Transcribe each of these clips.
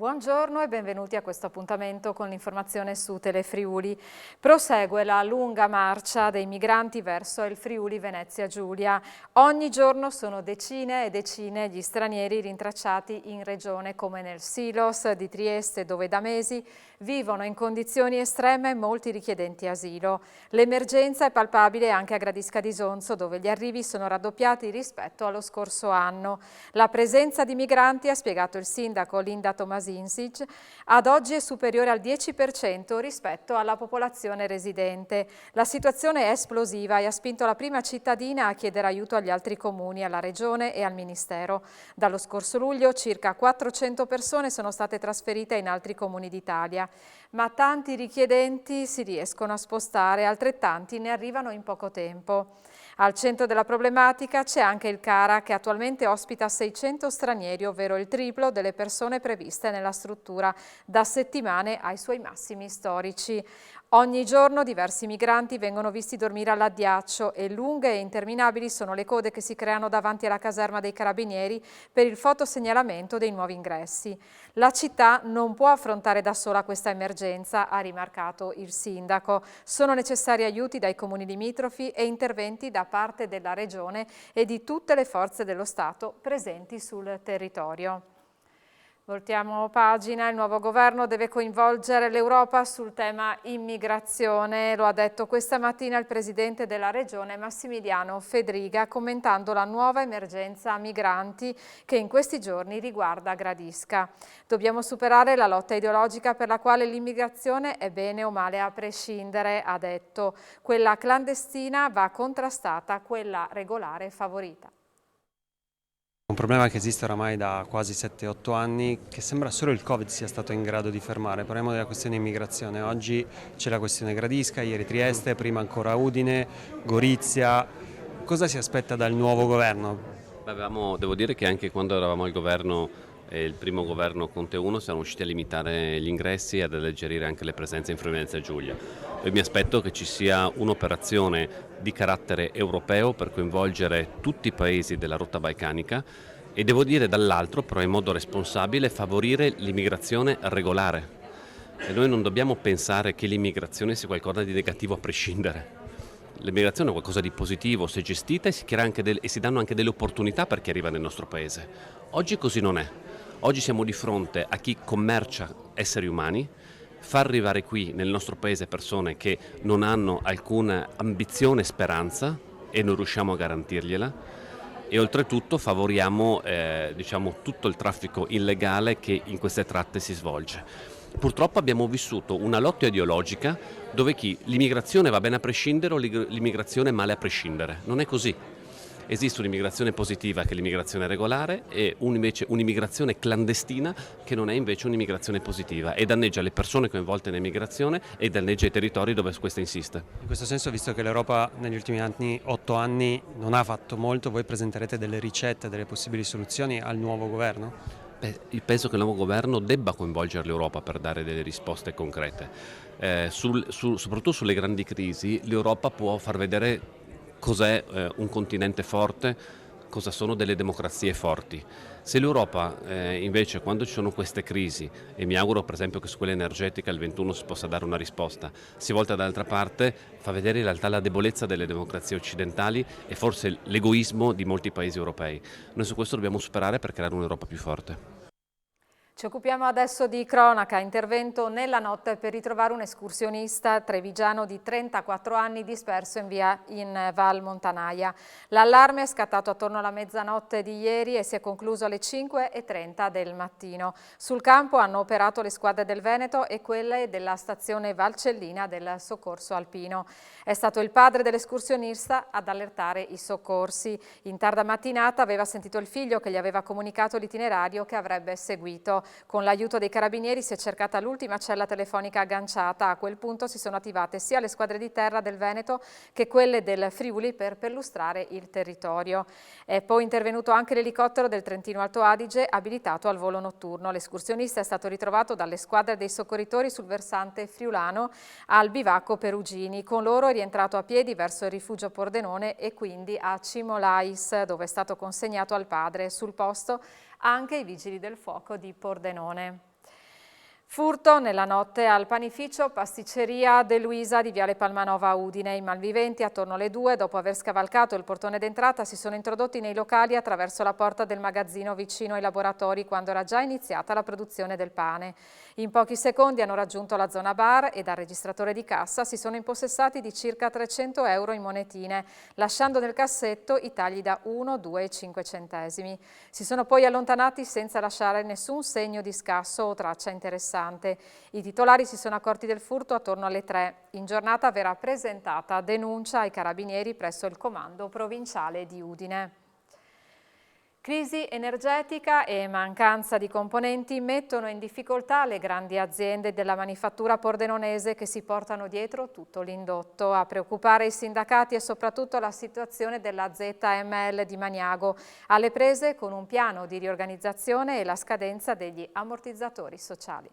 Buongiorno e benvenuti a questo appuntamento con l'informazione su Telefriuli. Prosegue la lunga marcia dei migranti verso il Friuli Venezia Giulia. Ogni giorno sono decine e decine gli stranieri rintracciati in regione, come nel Silos di Trieste, dove da mesi vivono in condizioni estreme molti richiedenti asilo. L'emergenza è palpabile anche a Gradisca di Sonzo, dove gli arrivi sono raddoppiati rispetto allo scorso anno. La presenza di migranti, ha spiegato il sindaco Linda Tomasinsic, ad oggi è superiore al 10% rispetto alla popolazione residente. La situazione è esplosiva e ha spinto la prima cittadina a chiedere aiuto agli altri comuni, alla regione e al ministero. Dallo scorso luglio circa 400 persone sono state trasferite in altri comuni d'Italia, ma tanti richiedenti si riescono a spostare, altrettanti ne arrivano in poco tempo. Al centro della problematica c'è anche il CARA, che attualmente ospita 600 stranieri, ovvero il triplo delle persone previste nella struttura, da settimane ai suoi massimi storici. Ogni giorno diversi migranti vengono visti dormire all'addiaccio e lunghe e interminabili sono le code che si creano davanti alla caserma dei Carabinieri per il fotosegnalamento dei nuovi ingressi. La città non può affrontare da sola questa emergenza, ha rimarcato il sindaco. Sono necessari aiuti dai comuni limitrofi e interventi da parte della Regione e di tutte le forze dello Stato presenti sul territorio. Voltiamo pagina, il nuovo governo deve coinvolgere l'Europa sul tema immigrazione, lo ha detto questa mattina il presidente della regione Massimiliano Fedriga, commentando la nuova emergenza migranti che in questi giorni riguarda Gradisca. Dobbiamo superare la lotta ideologica per la quale l'immigrazione è bene o male a prescindere, ha detto. Quella clandestina va contrastata, quella regolare favorita. Un problema che esiste oramai da quasi 7-8 anni, che sembra solo il Covid sia stato in grado di fermare. Parliamo della questione immigrazione. Oggi c'è la questione Gradisca, ieri Trieste, prima ancora Udine, Gorizia. Cosa si aspetta dal nuovo governo? Devo dire che anche quando eravamo al governo, il primo governo Conte 1, siamo riusciti a limitare gli ingressi e ad alleggerire anche le presenze in Friuli Venezia Giulia. E mi aspetto che ci sia un'operazione di carattere europeo per coinvolgere tutti i paesi della rotta balcanica e devo dire dall'altro, però in modo responsabile, favorire l'immigrazione regolare. E noi non dobbiamo pensare che l'immigrazione sia qualcosa di negativo a prescindere. L'immigrazione è qualcosa di positivo, se gestita, e si danno anche delle opportunità per chi arriva nel nostro paese. Oggi così non è. Oggi siamo di fronte a chi commercia esseri umani, fa arrivare qui nel nostro paese persone che non hanno alcuna ambizione e speranza e non riusciamo a garantirgliela, e oltretutto favoriamo tutto il traffico illegale che in queste tratte si svolge. Purtroppo abbiamo vissuto una lotta ideologica dove l'immigrazione va bene a prescindere o l'immigrazione male a prescindere. Non è così. Esiste un'immigrazione positiva che è l'immigrazione regolare e invece un'immigrazione clandestina che non è invece un'immigrazione positiva e danneggia le persone coinvolte nell'immigrazione e danneggia i territori dove questa insiste. In questo senso, visto che l'Europa negli ultimi 8 anni non ha fatto molto, voi presenterete delle ricette, delle possibili soluzioni al nuovo governo? Io penso che il nuovo governo debba coinvolgere l'Europa per dare delle risposte concrete. Soprattutto sulle grandi crisi l'Europa può far vedere cos'è un continente forte, cosa sono delle democrazie forti. Se l'Europa invece, quando ci sono queste crisi, e mi auguro per esempio che su quella energetica il 21 si possa dare una risposta, si volta dall'altra parte, fa vedere in realtà la debolezza delle democrazie occidentali e forse l'egoismo di molti paesi europei. Noi su questo dobbiamo superare per creare un'Europa più forte. Ci occupiamo adesso di cronaca, intervento nella notte per ritrovare un escursionista trevigiano di 34 anni disperso in Val Montanaia. L'allarme è scattato attorno alla mezzanotte di ieri e si è concluso alle 5:30 del mattino. Sul campo hanno operato le squadre del Veneto e quelle della stazione Valcellina del Soccorso Alpino. È stato il padre dell'escursionista ad allertare i soccorsi. In tarda mattinata aveva sentito il figlio che gli aveva comunicato l'itinerario che avrebbe seguito. Con l'aiuto dei carabinieri si è cercata l'ultima cella telefonica agganciata. A quel punto si sono attivate sia le squadre di terra del Veneto che quelle del Friuli per perlustrare il territorio. È poi intervenuto anche l'elicottero del Trentino Alto Adige abilitato al volo notturno. L'escursionista è stato ritrovato dalle squadre dei soccorritori sul versante friulano al bivacco Perugini. Con loro è rientrato a piedi verso il rifugio Pordenone e quindi a Cimolais, dove è stato consegnato al padre. Sul posto anche i vigili del fuoco di Pordenone. Furto nella notte al panificio Pasticceria De Luisa di Viale Palmanova a Udine. I malviventi attorno alle 2, dopo aver scavalcato il portone d'entrata, si sono introdotti nei locali attraverso la porta del magazzino vicino ai laboratori quando era già iniziata la produzione del pane. In pochi secondi hanno raggiunto la zona bar e dal registratore di cassa si sono impossessati di circa 300 euro in monetine, lasciando nel cassetto i tagli da 1, 2 e 5 centesimi. Si sono poi allontanati senza lasciare nessun segno di scasso o traccia interessante. I titolari si sono accorti del furto attorno alle 3. In giornata verrà presentata denuncia ai carabinieri presso il comando provinciale di Udine. Crisi energetica e mancanza di componenti mettono in difficoltà le grandi aziende della manifattura pordenonese che si portano dietro tutto l'indotto. A preoccupare i sindacati è soprattutto la situazione della ZML di Maniago, alle prese con un piano di riorganizzazione e la scadenza degli ammortizzatori sociali.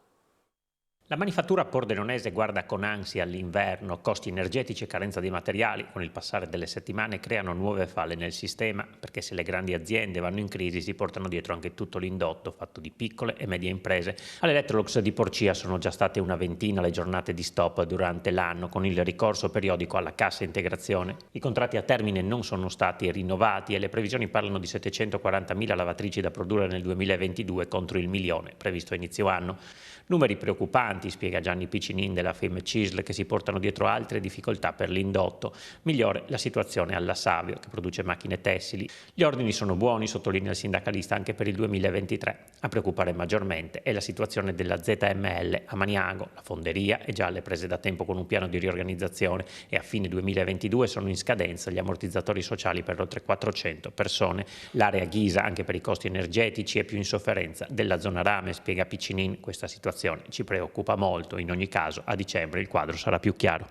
La manifattura pordenonese guarda con ansia all'inverno, costi energetici e carenza di materiali con il passare delle settimane creano nuove falle nel sistema, perché se le grandi aziende vanno in crisi si portano dietro anche tutto l'indotto fatto di piccole e medie imprese. All'Electrolux di Porcia sono già state una ventina le giornate di stop durante l'anno con il ricorso periodico alla cassa integrazione. I contratti a termine non sono stati rinnovati e le previsioni parlano di 740.000 lavatrici da produrre nel 2022 contro il 1.000.000 previsto a inizio anno. Numeri preoccupanti, spiega Gianni Piccinin della FEM CISL, che si portano dietro altre difficoltà per l'indotto. Migliore la situazione alla Savio, che produce macchine tessili. Gli ordini sono buoni, sottolinea il sindacalista, anche per il 2023. A preoccupare maggiormente è la situazione della ZML a Maniago. La fonderia è già alle prese da tempo con un piano di riorganizzazione e a fine 2022 sono in scadenza gli ammortizzatori sociali per oltre 400 persone. L'area Ghisa, anche per i costi energetici, è più in sofferenza della zona rame, spiega Piccinin. Questa situazione ci preoccupa molto, in ogni caso a dicembre il quadro sarà più chiaro.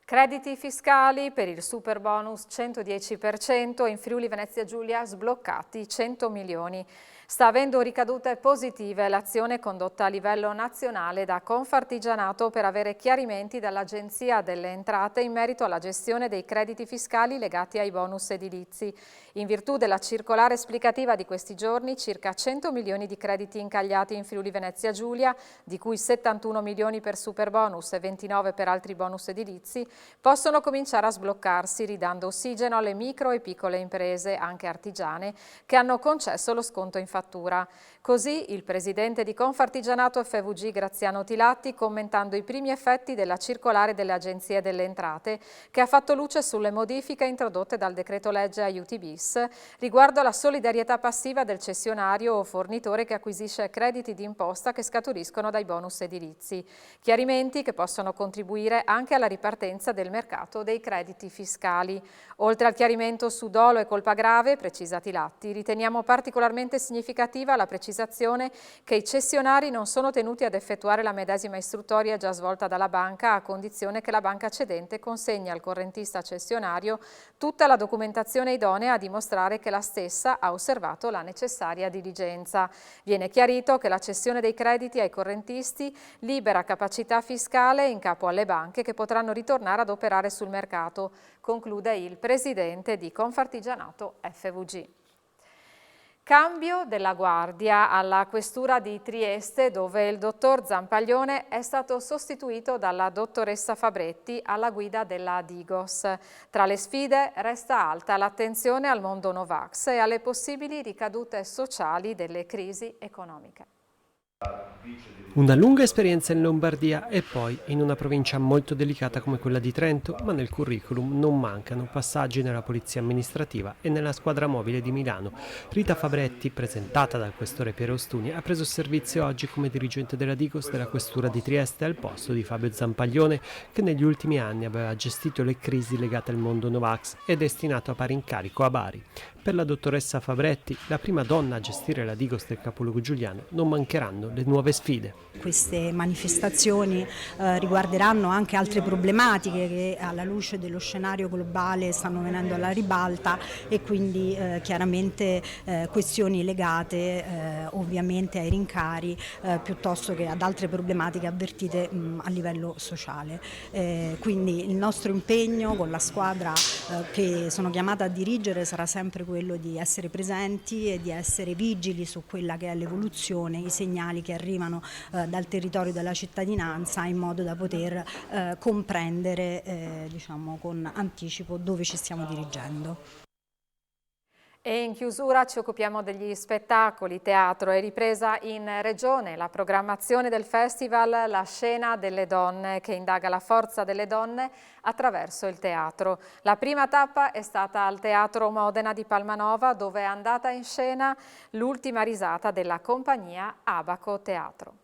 Crediti fiscali per il super bonus 110%, in Friuli Venezia Giulia sbloccati 100 milioni. Sta avendo ricadute positive l'azione condotta a livello nazionale da Confartigianato per avere chiarimenti dall'Agenzia delle Entrate in merito alla gestione dei crediti fiscali legati ai bonus edilizi. In virtù della circolare esplicativa di questi giorni, circa 100 milioni di crediti incagliati in Friuli Venezia Giulia, di cui 71 milioni per super bonus e 29 per altri bonus edilizi, possono cominciare a sbloccarsi, ridando ossigeno alle micro e piccole imprese, anche artigiane, che hanno concesso lo sconto in fattura. Così il presidente di Confartigianato FVG Graziano Tilatti, commentando i primi effetti della circolare delle agenzie delle entrate, che ha fatto luce sulle modifiche introdotte dal decreto legge aiuti bis riguardo alla solidarietà passiva del cessionario o fornitore che acquisisce crediti di imposta che scaturiscono dai bonus edilizi. Chiarimenti che possono contribuire anche alla ripartenza del mercato dei crediti fiscali. Oltre al chiarimento su dolo e colpa grave, precisa Tilatti, riteniamo particolarmente significativa la precisazione che i cessionari non sono tenuti ad effettuare la medesima istruttoria già svolta dalla banca, a condizione che la banca cedente consegni al correntista cessionario tutta la documentazione idonea a dimostrare che la stessa ha osservato la necessaria diligenza. Viene chiarito che la cessione dei crediti ai correntisti libera capacità fiscale in capo alle banche che potranno ritornare ad operare sul mercato, conclude il presidente di Confartigianato FVG. Cambio della guardia alla questura di Trieste, dove il dottor Zampaglione è stato sostituito dalla dottoressa Fabretti alla guida della Digos. Tra le sfide resta alta l'attenzione al mondo Novax e alle possibili ricadute sociali delle crisi economiche. Una lunga esperienza in Lombardia e poi in una provincia molto delicata come quella di Trento, ma nel curriculum non mancano passaggi nella polizia amministrativa e nella squadra mobile di Milano. Rita Fabretti, presentata dal questore Piero Ostuni, ha preso servizio oggi come dirigente della Digos della questura di Trieste al posto di Fabio Zampaglione, che negli ultimi anni aveva gestito le crisi legate al mondo Novax e destinato a pari incarico a Bari. Per la dottoressa Fabretti, la prima donna a gestire la Digos del capoluogo giuliano, non mancheranno le nuove sfide. Queste manifestazioni riguarderanno anche altre problematiche che alla luce dello scenario globale stanno venendo alla ribalta e quindi chiaramente questioni legate ovviamente ai rincari piuttosto che ad altre problematiche avvertite a livello sociale. Quindi il nostro impegno con la squadra che sono chiamata a dirigere sarà sempre quello di essere presenti e di essere vigili su quella che è l'evoluzione, i segnali che arrivano dal territorio della cittadinanza, in modo da poter comprendere diciamo, con anticipo dove ci stiamo dirigendo. E in chiusura ci occupiamo degli spettacoli. Teatro è ripresa in regione la programmazione del festival La Scena delle Donne, che indaga la forza delle donne attraverso il teatro. La prima tappa è stata al Teatro Modena di Palmanova, dove è andata in scena l'ultima risata della compagnia Abaco Teatro.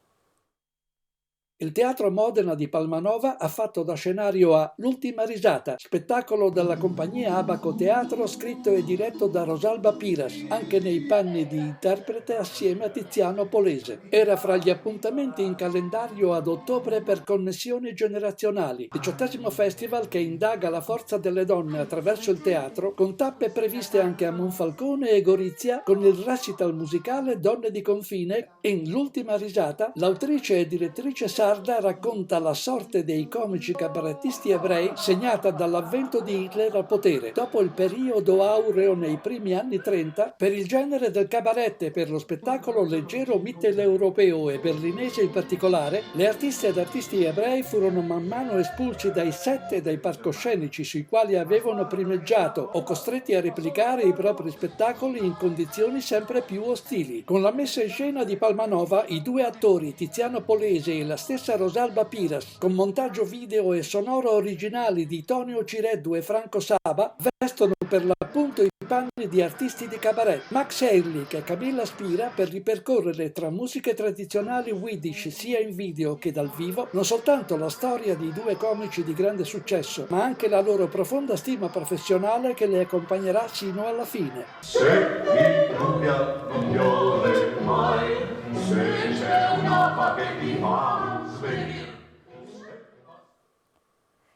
Il Teatro Modena di Palmanova ha fatto da scenario a L'ultima risata, spettacolo della compagnia Abaco Teatro scritto e diretto da Rosalba Piras, anche nei panni di interprete assieme a Tiziano Polese. Era fra gli appuntamenti in calendario ad ottobre per Connessioni Generazionali, 18° festival che indaga la forza delle donne attraverso il teatro, con tappe previste anche a Monfalcone e Gorizia, con il recital musicale Donne di confine. In L'ultima risata, l'autrice e direttrice sarda racconta la sorte dei comici cabarettisti ebrei segnata dall'avvento di Hitler al potere. Dopo il periodo aureo nei primi anni 30, per il genere del cabaret e per lo spettacolo leggero mitteleuropeo e berlinese in particolare, le artiste ed artisti ebrei furono man mano espulsi dai set e dai palcoscenici sui quali avevano primeggiato o costretti a replicare i propri spettacoli in condizioni sempre più ostili. Con la messa in scena di Palmanova, i due attori Tiziano Polese e la stessa Rosalba Piras, con montaggio video e sonoro originali di Tonio Cireddu e Franco Saba, vestono per l'appunto i panni di artisti di cabaret. Max Ehrlich e Camilla Spira, per ripercorrere tra musiche tradizionali Yiddish sia in video che dal vivo non soltanto la storia di due comici di grande successo, ma anche la loro profonda stima professionale che le accompagnerà sino alla fine. Se chi dubbia non piove mai, se c'è un'apa che ti fa svenire.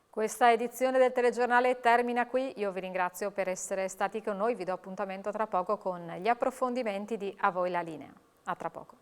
Questa edizione del telegiornale termina qui. Io vi ringrazio per essere stati con noi. Vi do appuntamento tra poco con gli approfondimenti di A voi la linea. A tra poco.